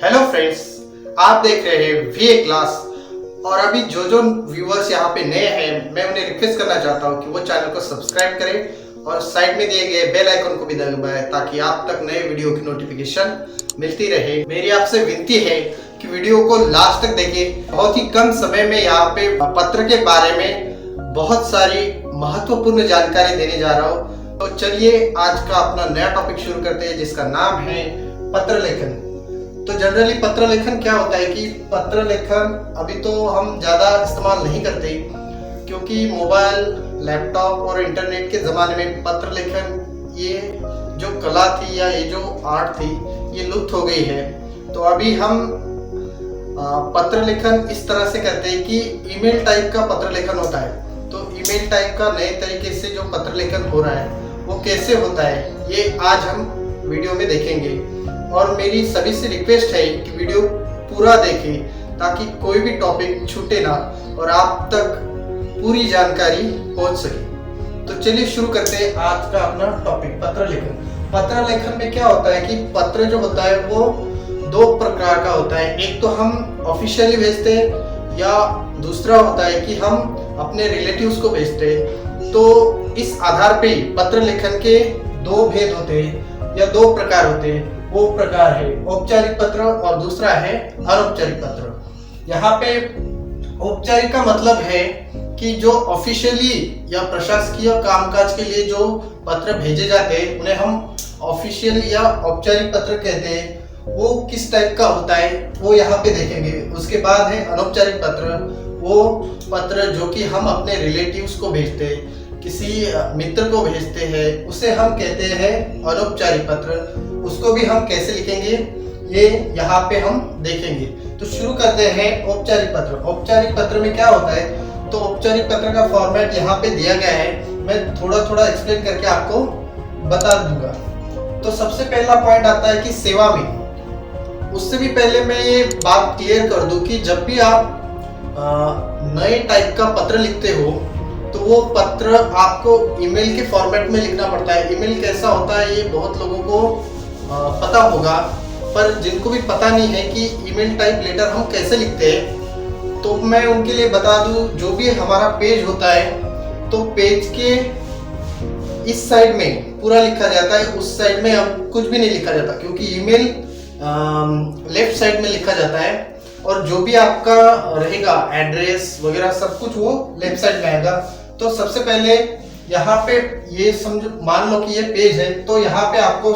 Hello friends, आप देख रहे हैं वीए क्लास। और अभी जो व्यूवर्स यहाँ पे नए हैं, मैं उन्हें रिक्वेस्ट करना चाहता हूँ कि वो चैनल को सब्सक्राइब करें और साइड में दिए गए बेल आइकन को भी दबाएं ताकि आप तक नए वीडियो की नोटिफिकेशन मिलती रहे। मेरी आपसे विनती है कि वीडियो को लास्ट तक देखें। बहुत ही कम समय में यहाँ पे पत्र के बारे में बहुत सारी महत्वपूर्ण जानकारी देने जा रहा हूँ। तो चलिए आज का अपना नया टॉपिक शुरू करते हैं, जिसका नाम है पत्र लेखन। तो जनरली पत्र लेखन क्या होता है कि पत्र लेखन अभी तो हम ज़्यादा इस्तेमाल नहीं करते, क्योंकि मोबाइल, लैपटॉप और इंटरनेट के ज़माने में पत्र लेखन ये जो कला थी या ये जो आर्ट थी ये लुप्त हो गई है। तो अभी हम पत्र लेखन इस तरह से करते हैं कि ईमेल टाइप का पत्र लेखन होता है। तो ईमेल टाइप का नए तरीके से जो पत्र लेखन हो रहा है वो कैसे होता है, ये आज हम वीडियो में देखेंगे। और मेरी सभी से रिक्वेस्ट है कि वीडियो पूरा देखें ताकि कोई भी टॉपिक छूटे ना और आप तक पूरी जानकारी पहुंच सके। तो चलिए शुरू करते हैं आज का अपना टॉपिक, पत्र लेखन। पत्र लेखन में क्या होता है कि पत्र जो होता है वो दो प्रकार का होता है। एक तो हम ऑफिशियली भेजते हैं या दूसरा होता है कि हम अपने रिलेटिव्स को भेजते हैं। तो इस आधार पे पत्र लेखन के दो भेद होते हैं या दो प्रकार होते हैं। वो प्रकार है औपचारिक पत्र और दूसरा है अनौपचारिक पत्र। यहाँ पे औपचारिक का मतलब है कि जो ऑफिशियली या प्रशासकीय कामकाज के लिए जो पत्र भेजे जाते हैं उन्हें हम ऑफिशियल या औपचारिक पत्र कहते हैं। वो किस टाइप का होता है वो यहाँ पे देखेंगे। उसके बाद है अनौपचारिक पत्र। वो पत्र जो कि हम अपने रिलेटिव्स को भेजते हैं, किसी मित्र को भेजते हैं, उसे हम कहते हैं अनौपचारिक पत्र। उसको भी हम कैसे लिखेंगे ये यहाँ पे हम देखेंगे। तो शुरू करते हैं औपचारिक पत्र। औपचारिक पत्र में क्या होता है, तो औपचारिक पत्र का फॉर्मेट यहाँ पे दिया गया है। मैं थोड़ा थोड़ा एक्सप्लेन करके आपको बता दूंगा। तो सबसे पहला पॉइंट आता है कि सेवा में। उससे भी पहले मैं ये बात क्लियर कर दूं कि जब भी आप नए टाइप का पत्र लिखते हो तो वो पत्र आपको ईमेल के फॉर्मेट में लिखना पड़ता है। ईमेल कैसा होता है ये बहुत लोगों को पता होगा, पर जिनको भी पता नहीं है कि ईमेल टाइप लेटर हम कैसे लिखते हैं, तो मैं उनके लिए बता दूं। जो भी हमारा पेज होता है तो पेज के इस साइड में पूरा लिखा जाता है, उस साइड में अब कुछ भी नहीं लिखा जाता, क्योंकि ईमेल लेफ्ट साइड में लिखा जाता है। और जो भी आपका रहेगा एड्रेस वगैरह सब कुछ वो लेफ्ट साइड में आएगा। तो सबसे पहले यहाँ पे ये समझो, मान लो कि ये पेज है, तो यहाँ पे आपको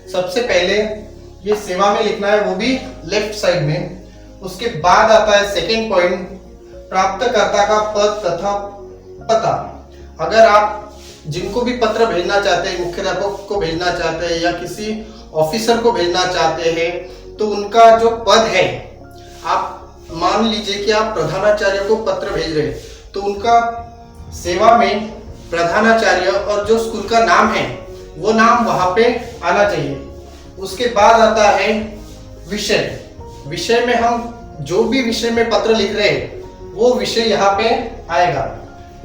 सबसे पहले ये सेवा में लिखना है, वो भी लेफ्ट साइड में। उसके बाद आता है सेकंड पॉइंट, प्राप्तकर्ता का पद तथा पता। अगर आप जिनको भी पत्र भेजना चाहते हैं, मुख्याध्यापक को भेजना चाहते हैं या किसी ऑफिसर को भेजना चाहते हैं, तो उनका जो पद है, आप मान लीजिए कि आप प्रधानाचार्य को पत्र भेज रहे हैं, तो उनका सेवा में प्रधानाचार्य और जो स्कूल का नाम है वो नाम वहां पे आना चाहिए। उसके बाद आता है विषय। विषय में हम जो भी विषय में पत्र लिख रहे हैं वो विषय यहाँ पे आएगा।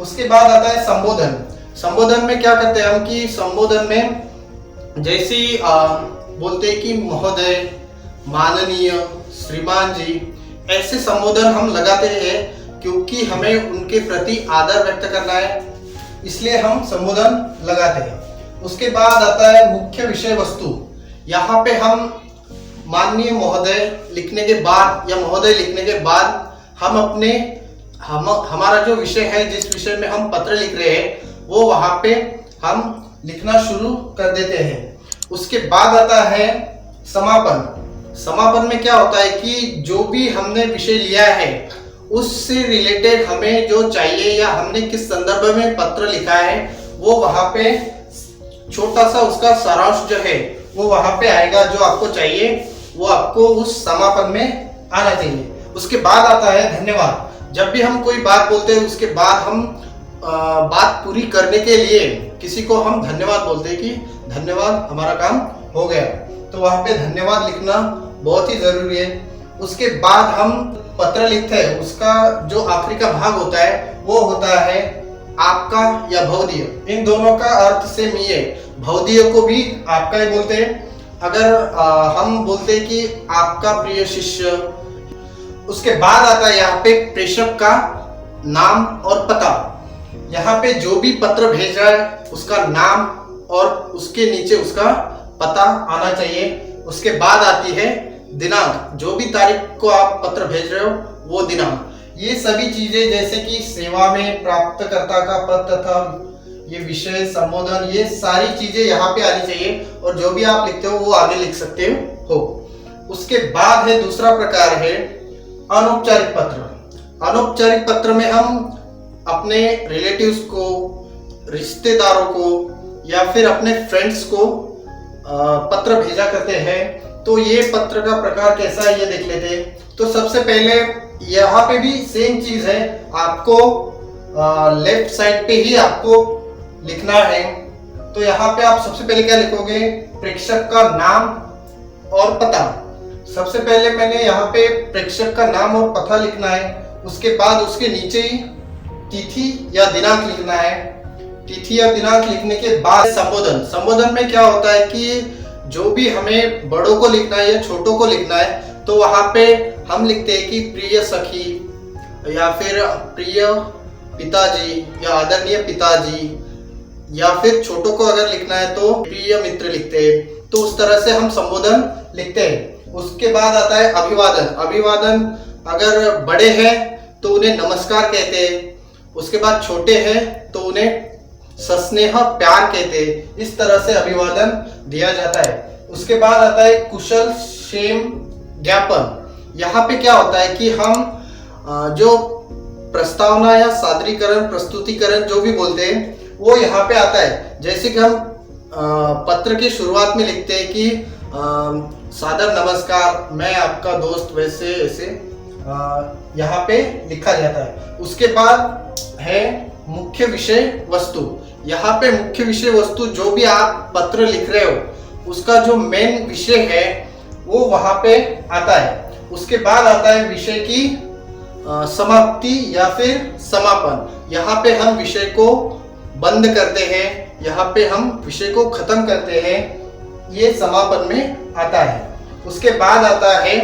उसके बाद आता है संबोधन। संबोधन में क्या करते हैं हम कि संबोधन में जैसे बोलते हैं कि महोदय, माननीय, श्रीमान जी, ऐसे संबोधन हम लगाते हैं क्योंकि हमें उनके प्रति आदर व्यक्त करना है, इसलिए हम संबोधन लगाते हैं। उसके बाद आता है मुख्य विषय वस्तु। यहाँ पे हम माननीय महोदय लिखने के बाद या महोदय लिखने के बाद हम अपने हमारा जो विषय है, जिस विषय में हम पत्र लिख रहे हैं, वो वहाँ पे हम लिखना शुरू कर देते हैं। उसके बाद आता है समापन। समापन में क्या होता है कि जो भी हमने विषय लिया है उससे रिलेटेड हमें जो चाहिए या हमने किस संदर्भ में पत्र लिखा है वो वहाँ पे छोटा सा उसका सारांश जो है वो वहाँ पे आएगा। जो आपको चाहिए वो आपको उस समापन में आना चाहिए। उसके बाद आता है धन्यवाद। जब भी हम कोई बात बोलते हैं उसके बाद हम बात पूरी करने के लिए किसी को हम धन्यवाद बोलते हैं कि धन्यवाद, हमारा काम हो गया। तो वहाँ पे धन्यवाद लिखना बहुत ही जरूरी है। उसके बाद हम पत्र लिखते हैं, उसका जो आखिरी का भाग होता है वो होता है आपका या भवदीय। इन दोनों का अर्थ सेम ही है। भवदीय को भी आपका ही बोलते हैं, अगर हम बोलते हैं कि आपका प्रिय शिष्य, उसके बाद आता है यहाँ पे प्रेषक का नाम और पता। यहाँ पे जो भी पत्र भेज रहा है उसका नाम और उसके नीचे उसका पता आना चाहिए। उसके बाद आती है दिनांक, जो भी तारीख को आप पत्र भेज रहे हो वो दिनांक। ये सभी चीजें जैसे कि सेवा में प्राप्तकर्ता का पद तथा ये विषय संबोधन, ये सारी चीजें यहाँ पे आनी चाहिए और जो भी आप लिखते हो वो आगे लिख सकते हो। उसके बाद है दूसरा प्रकार है अनौपचारिक पत्र। अनौपचारिक पत्र में हम अपने रिलेटिव्स को, रिश्तेदारों को या फिर अपने फ्रेंड्स को पत्र भेजा करते हैं। तो ये पत्र का प्रकार कैसा है ये देख लेते हैं। तो सबसे पहले यहाँ पे भी सेम चीज है, आपको लेफ्ट साइड पे ही आपको लिखना है। तो यहाँ पे आप सबसे पहले क्या लिखोगे, प्रेषक का नाम और पता। सबसे पहले मैंने यहाँ पे प्रेषक का नाम और पता लिखना है। उसके बाद उसके नीचे ही तिथि या दिनांक लिखना है। तिथि या दिनांक लिखने के बाद संबोधन। संबोधन में क्या होता है कि जो भी हमें बड़ों को लिखना है या छोटों को लिखना है तो वहां पे हम लिखते हैं कि प्रिय सखी या फिर प्रिय पिताजी या आदरणीय पिताजी, या फिर छोटों को अगर लिखना है तो प्रिय मित्र लिखते हैं। तो उस तरह से हम संबोधन लिखते हैं। उसके बाद आता है अभिवादन। अभिवादन अगर बड़े हैं तो उन्हें नमस्कार कहते हैं। उसके बाद छोटे हैं तो उन्हें सस्नेह प्यार कहते हैं। इस तरह से अभिवादन दिया जाता है। उसके बाद आता है कुशल क्षेम ज्ञापन। यहाँ पे क्या होता है कि हम जो प्रस्तावना या सादरीकरण, प्रस्तुतिकरण जो भी बोलते हैं वो यहाँ पे आता है। जैसे कि हम पत्र की शुरुआत में लिखते हैं कि सादर नमस्कार, मैं आपका दोस्त, वैसे ऐसे यहाँ पे लिखा जाता है। उसके बाद है मुख्य विषय वस्तु। यहाँ पे मुख्य विषय वस्तु, जो भी आप पत्र लिख रहे हो उसका जो मेन विषय है वो वहां पे आता है। उसके बाद आता है विषय की समाप्ति या फिर समापन। यहाँ पे हम विषय को बंद करते हैं, यहाँ पे हम विषय को खत्म करते हैं, ये समापन में आता है। उसके बाद आता है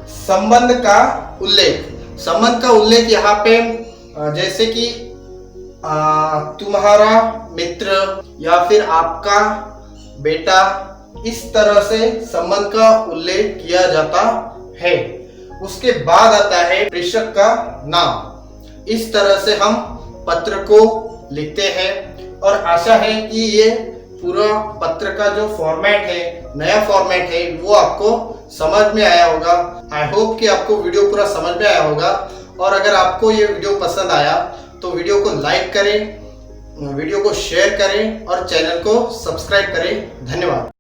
संबंध का उल्लेख। संबंध का उल्लेख यहाँ पे जैसे कि तुम्हारा मित्र या फिर आपका बेटा, इस तरह से संबंध का उल्लेख किया जाता है। उसके बाद आता है प्रेषक का नाम। इस तरह से हम पत्र को लिखते हैं और आशा है कि ये पूरा पत्र का जो फॉर्मेट है, नया फॉर्मेट है, वो आपको समझ में आया होगा। आई होप कि आपको वीडियो पूरा समझ में आया होगा। और अगर आपको ये वीडियो पसंद आया तो वीडियो को लाइक करें, वीडियो को शेयर करें और चैनल को सब्सक्राइब करें। धन्यवाद।